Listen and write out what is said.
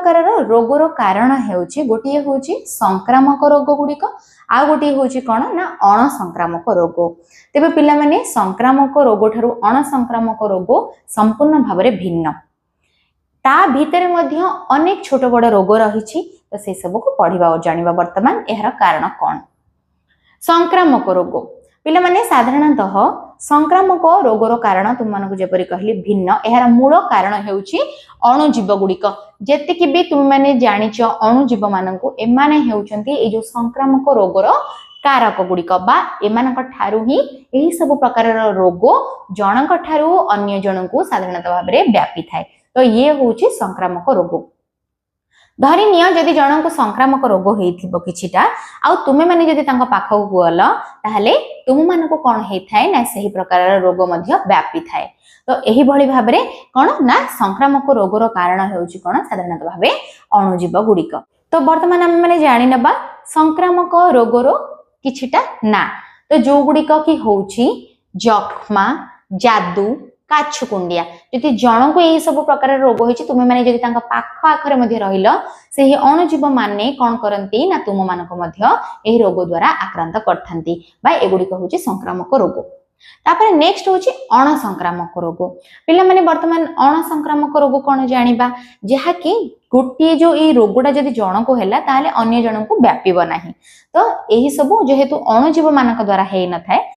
प्रकार रोगर कारण गोटे हूँ संक्रामक रोग गुड़िक आ गोटे हूँ कौन ना अण संक्रामक रोग। तेबे पिला माने संक्रामक रोग ठारू अण संक्रामक रोग संपूर्ण भाव में भिन्न। ता भीतर मध्य अनेक छोट बड़ रोग रही तो से सब को पढ़ा और जाना वर्तमान यार कारण कौन। संक्रामक रोग पिला माने साधारणतः संक्रामक रोगर कारण तुम मानक जेपरि कहली भिन्न। यार मूल कारण हेउची अणुजीव गुड़िक जेतिकी भी तुम माने जानिच अणुजीव मानकु एमाने हेउचंती ए जो संक्रामक रोगर कारक गुड़िक बा एमानक ठारू ही एही सब प्रकार रोग जनक ठारू अन्य जनकु साधारणतः भाव में व्यापी थाए। तो ये होची संक्रामक रोग। धरी नियो जदि जनक संक्रामक रोग होइथिबो किछिटा आ तुमे माने जदि तांका पाखक गल ताहले तुम मानको कोन हेथाय ना सही प्रकार रोग मध्य व्यापी थाए। तो एही भली भाव में कोन ना संक्रामक रोगर कारण हेउची कोन साधारणतः भाव अणुजीव गुड़िक। तो वर्तमान हम माने जानि नबा संक्रामक रोगर किछिटा ना। तो जो गुड़िक कि होउची जख्मा जादू काछुकुंडिया जदि जन को यही सब प्रकार रोग होइछि तुमे माने जदि तांका पाख आखरे मध्य रहिल सेही अणुजीव माने कोन करंती ना तुम मानक मध्य एही रोग द्वारा आक्रांत करथांती बा एगुडी को होछि संक्रामक रोग। तापर नेक्स्ट होछि अण संक्रामक रोग। पिला माने वर्तमान अण संक्रामक रोग कोन जानिबा जहा कि गोटे जो ए रोगडा जदि जन को हैला ताले अन्य जन को व्यापीबो नाही। तो एही सब जेहेतु अणुजीव मानक द्वारा हेइ न थाए